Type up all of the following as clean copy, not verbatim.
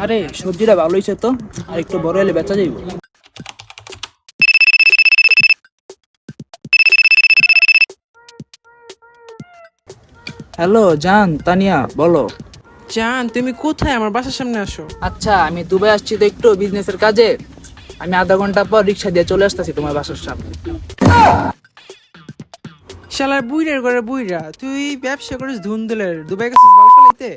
আরে সবজিটা ভালো হয়েছে তো, আর একটু বড় হলে বেচা যাইব। হ্যালো জান, তানিয়া বলো। জান তুমি কোথায়? আমার বাসার সামনে আসো। আচ্ছা, আমি দুবাই আসছি তো একটু বিজনেসের কাজে। আমি আধা ঘন্টা পর রিক্সা দিয়ে চলে আসতেছি তোমার বাসার সামনে। শালার বুইড়ার ঘরে বুইড়া, তুই ব্যবসা করিস ধুন্দুলের, দুবাই গেছিস বাল ফালাইতে?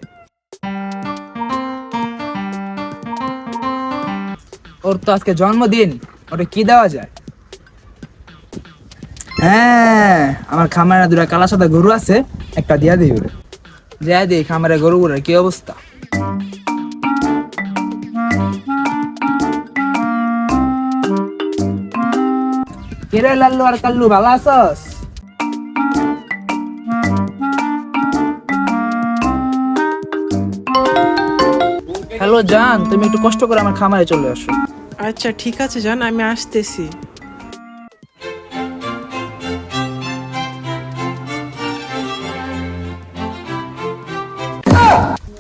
ওর তো আজকে জন্মদিন, ওটা কি দেওয়া যায়? হ্যাঁ, আমার খামারে দুটা কালা সাদা গরু আছে, একটা দিয়া দিই ওরে। যা দিই খামারে গরুগুলোর কি অবস্থা। কিরে লাল্লু আর কাল্লু, ভালো আছস? হ্যালো জান, তুমি একটু কষ্ট করে আমার খামারে চলে আসো। আচ্ছা ঠিক আছে জান, আমি আসতেছি।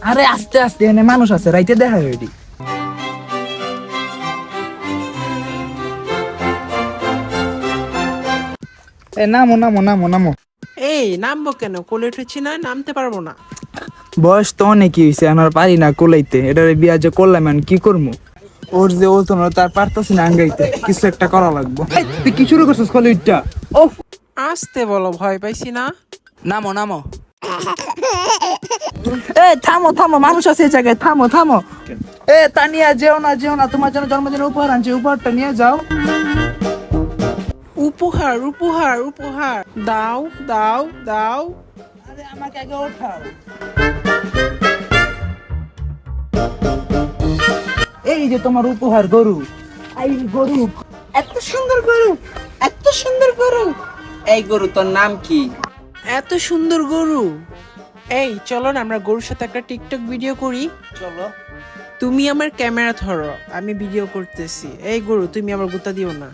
আরে আস্তে আস্তে, এনে মানুষ আছে, রাইতে দেখা হইডি। নামো নামো নামো নামো। এই নামবো কেন? কোলে উঠেছি না, নামতে পারবো না। বয়স তো অনেকই হয়েছে, আমার পারি না কোলাইতে। এটার বিয়া যে করলাম আমি কি করবো? ওর যে ওজন তার পারতাছি না আঙ্গাইতে, কিছু একটা করা লাগবো। তুই কি শুরু করছিস কলিটা? ও আসতে বলো, ভয় পাইছি না। নামো নামো। এ থামো থামো, মানুষ আছে এই জায়গায়, থামো থামো। এ তানিয়া, যেও না যেও না, তোমার জন্য জন্মদিনের উপহার আনছি, উপহারটা নিয়ে যাও। উপহার উপহার উপহার, দাও দাও দাও। আরে আমাকে আগে ওঠাও। এই যে তোমার উপহার, গরু। এই গরু, এত সুন্দর গরু, এত সুন্দর গরু। এই গরু, তোর নাম কি? এত সুন্দর গরু। এই চলো না আমরা গরুর সাথে একটা টিকটক ভিডিও করি। চলো। তুমি আমার ক্যামেরা ধরো, আমি ভিডিও করতেছি। এই গরু, তুমি আমার গুতা দিও না।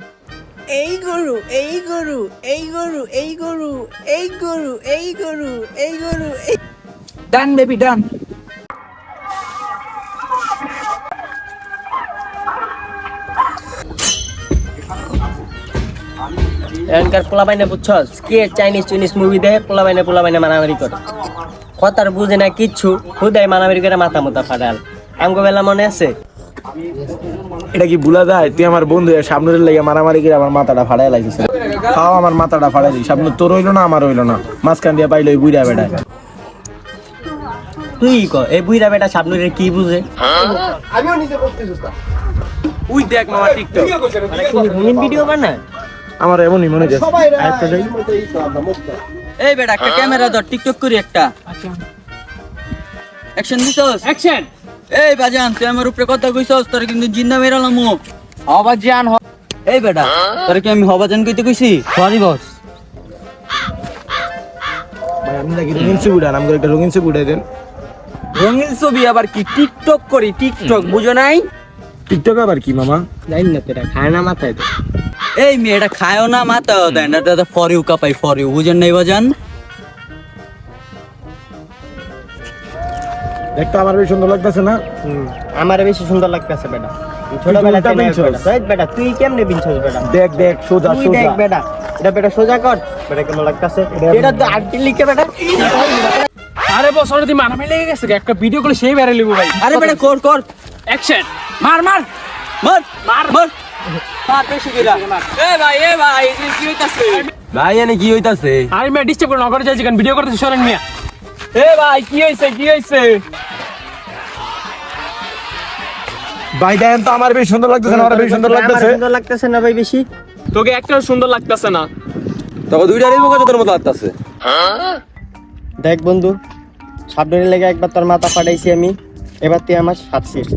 এই গরু এই গরু এই গরু এই গরু এই গরু এই গরু এই গরু। ডান বেবি ডান। এখানকার পোলাবাইনে বুঝছস কে চাইনিজ মুভি দেখে পোলাবাইনে মারামারি করে, কথার বুঝে না কিচ্ছু, হুদাই মারামারি করে মাথা মোতা ফাটাল। আমগো বেলা মনে আছে? এটা কি ভুলা যায়? তুই আমার বন্ধু, সামনের লেগে মারামারি করে আমার মাথাটা ফাড়াই লাগছিস। খাও আমার মাথাটা ফাড়াই দিস। সামনে তোর হইলো না, আমার হইলো না, মাঝখান দিয়ে পাইলো ওই বুড়া বেটা। তুই ক এই বুইরা বেটা সামনের কি বুঝে? উই দেখ মামা টিকটক রঙিন ভিডিও বানায়। আমার এমনই মনে যাচ্ছে। এই বেটা একটা ক্যামেরা ধর, টিকটক করি একটা। অ্যাকশন দিছস? অ্যাকশন। এই বাজান, তুই আমার উপরে কথা কইছস, তোর কিন্তু জিন্দা মেরালাম। হবাজান, এই বেটা তোর কি আমি হবাজান কইতে কইছি? Sorry boss. ভাই আপনি নাকি রঙিন ছবি উঠান, আমাকে একটা রঙিন ছবি উঠাই দেন। রঙিন ছবি আবার কি? টিকটক করি, টিকটক বুঝো নাই? টিকটক আবার কি মামা? জানি না, তোরা খায় না মাথায় তো। এই মেয়েটা খায়ও না, মাথাও দেয় না, এটা ফর ইউ কাপাই, ফর ইউ, বুঝেন নাই বাজান? দেখতে আমার বেশ সুন্দর লাগতেছে না? আমার বেশি সুন্দর লাগতেছে বেটা। ছোটবেলা থেকে বেটা তুই কেমনে বিনছস বেটা? দেখ দেখ সোজা তুই সোজা দেখ বেটা, এটা বেটা সোজা কর, বেটা কেমন লাগতেছে? এটা তো আন্টি লিখে বেটা। আরে বস, ওরে মারামারি লেগে গেছে, একটা ভিডিও করে সেই ভাইরাল হইব ভাই। আরে বেটা কর কর অ্যাকশন। মার মার মার মার মার মার বেশি দিলা। এ ভাই এটা কি হইতাছে? ভাই এনে কি হইতাছে? আরে মে ডিস্টার্ব করে নগরে যাইছি, কারণ ভিডিও করতেছি, সরেন মিয়া। এ ভাই কি হইছে কি হইছে? ভাই দেখেন তো আমার বেশ সুন্দর লাগতেছে না? আমার বেশ সুন্দর লাগতেছে। সুন্দর লাগতেছে না ভাই বেশি? তোকে একটা সুন্দর লাগতেছে না? তবে দুইটারই মুখ তোর মতো লাগতেছে। দেখ বন্ধু, সাবধানে লেগে একবার তোর মাথা ফাটাইছি আমি, এবার তুই আমার সাথছিস,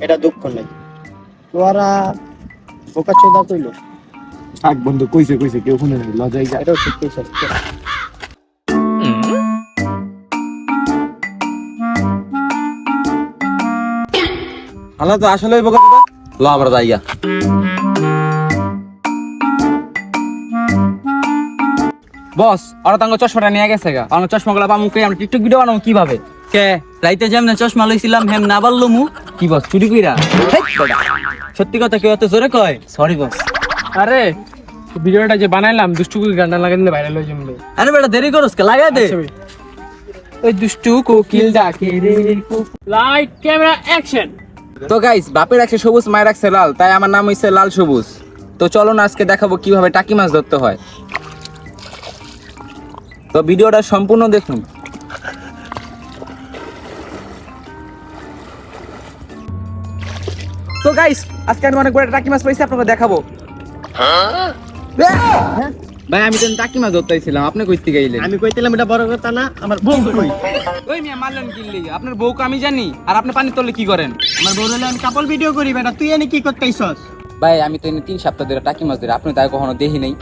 এটা দুঃখ নেই। তোরা বোকা চোদা কইলো থাক বন্ধু, কইছে কইছে, কেউ শুনে নাই, লজাই যায়। এটাও ঠিক কইছিস হালা তো আসলে বোকা ল আমরা যাইয়া। বস ওরা তাঙ্গ চশমাটা নিয়ে গেছে গা, আমার চশমাগুলো পামুকে আমরা টিকটক ভিডিও বানাবো কিভাবে? কে রাইতে যেমন চশমা লইছিলাম হেম না পারলো মু কি বস চুরি কইরা? সত্যি কথা কেউ এত জোরে কয়? Sorry boss. আরে ভিডিওটা যে বানাইলাম দুষ্টুকু গানটা লাগাই দিলে ভাইরাল হয়ে যাবে। আরে বেটা দেরি করস কে, লাগাই দে। ওই দুষ্টু কোকিল ডাকে রে লাইট ক্যামেরা অ্যাকশন। তো গাইস বাপে রাখছে সবুজ, মায়ের রাখছে লাল, তাই আমার নাম হইছে লাল সবুজ। তো চলো না আজকে দেখাবো কিভাবে টাকি মাছ ধরতে হয়। তো ভিডিওটা সম্পূর্ণ দেখুন। তো গাইস আজকে আমি অনেক বড় টাকি মাছ পাইছি, আপনাকে দেখাবো। ভাই আমি তো টাকি মাছ ধরতে আইছিলাম, আপনি কইতে গেলেন? আমি কইছিলাম এটা বড় কথা না, আমার বউ কই? ওই মিয়া মারলেন কি লাগি? আপনার বউকে আমি জানি, আর আপনি পানি তলে কি করেন? আমার বউ হলে আমি কাপল ভিডিও করি বেটা, তুই এনে কি করতেইছস? ভাই আমি তো এনে 3 সপ্তাহ ধরে টাকি মাছ ধরে, আপনি তাই কখনো দেখি নাই।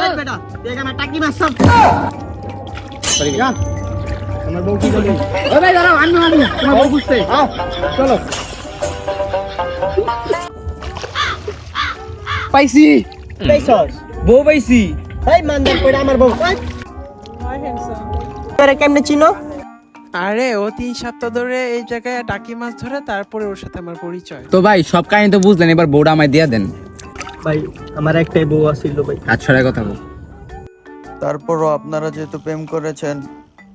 এই বেটা তুই এখানে টাকি মাছ সব সরি যা। আমার বউ কি বলি? ওই ভাই দাঁড়াও, আমি তোমার বউ বুঝতে চলো। পাইছি, পেছস বউ পাইছি। এই মানদার কইরা আমার বউ কই? আরে কেমনে চিনো? আরে ও 3 সপ্তাহ ধরে এই জায়গায় টাকি মাছ ধরে, তারপরে ওর সাথে আমার পরিচয়। তো ভাই সব কাহিনী তো বুঝলেন, এবার বউটা আমায় দিয়ে দেন। ভাই আমার একটাই বউ আছিল ভাই। আচ্ছা কথা বল। তারপরও আপনারা যেহেতু প্রেম করেছেন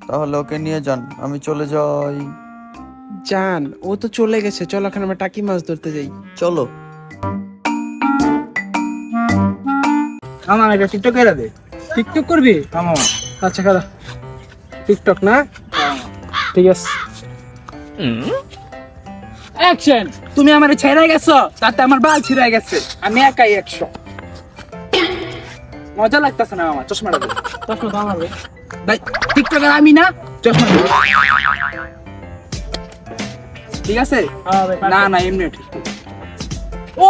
তাহলে ওকে নিয়ে যান, আমি চলে যাই। জান ও তো চলে গেছে, চলো এখন আমরা টাকি মাছ ধরতে যাই। চলো। আমার একটা টিকটক করে দে। টিকটক করবি? মামা আচ্ছা খালা টিকটক না, ঠিক আছে অ্যাকশন। তুমি আমারে ছেড়ে গেছো, তাতে আমার বাল ছিঁড়ে গেছে, আমি একাই 100। মজা লাগতেছে না আমার, চশমাটা দে। চশমা তো আমার ভাই। ভাই টিকটকার আমি না, চশমা দে। ঠিক আছে? হ্যাঁ ভাই না না এমনি ঠিক। ও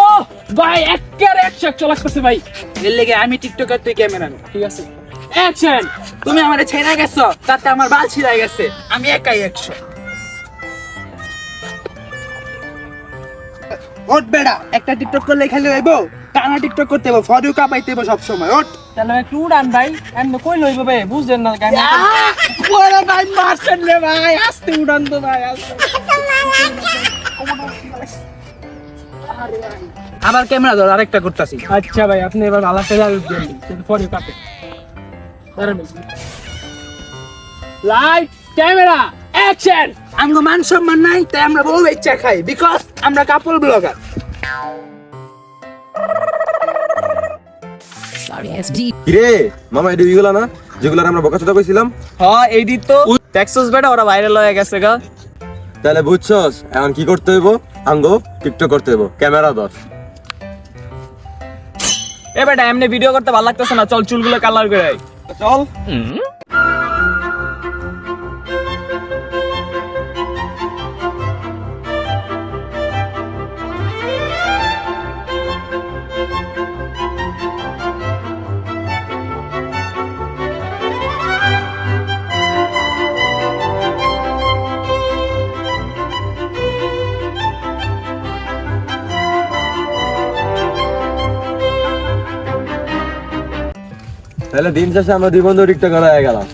ভাই একের 100 লাগতেছে ভাই। এর লেগে আমি টিকটকার, তুই ক্যামেরাম্যান। ঠিক আছে অ্যাকশন। তুমি আমারে ছেড়ে গেছো, তাতে আমার বাল ছিঁড়ে গেছে, আমি একাই 100। ওঠ বেড়া, একটা টিকটক করলে খালি হইব? টানা টিকটক করতে হবে, ফর ইউ কাপাইতে হবে সব সময়। ওঠ। তাহলে একটু উড়ান ভাই, এমনি কই লইব ভাই, বুঝছেন না গান। ওরে ভাই মারছেন রে ভাই, আস্তে উড়ান তো ভাই, আস্তে। আবার ক্যামেরা ধর, আরেকটা করতেছি। আচ্ছা ভাই আপনি এবার ভালো করে দেন, কিন্তু পরে কাটে। Light camera action. আমগো মান সম্মান নাই, তাই আমরা বউ ইচ্ছা খাই, বিকজ আমরা কাপল ব্লগার। কিরে মামা, এটা ওইগুলা না যেগুলার আমরা বোকাচোদা কইছিলাম? হ্যাঁ এইডি তো ট্যাক্সস বেটা, ওরা ভাইরাল হয়ে গেছে গা। তাহলে বুঝছস এখন কি করতে হইব? আঙ্গো টিকটক করতে হইব, ক্যামেরা ধর। এ বেটা এমনি ভিডিও করতে ভালো লাগতেছে না, চল চুলগুলো কালার করে আই। চল। তাহলে দিন শেষে আমরা 2 বন্ধু টিকটক করা হয়ে গেলাম।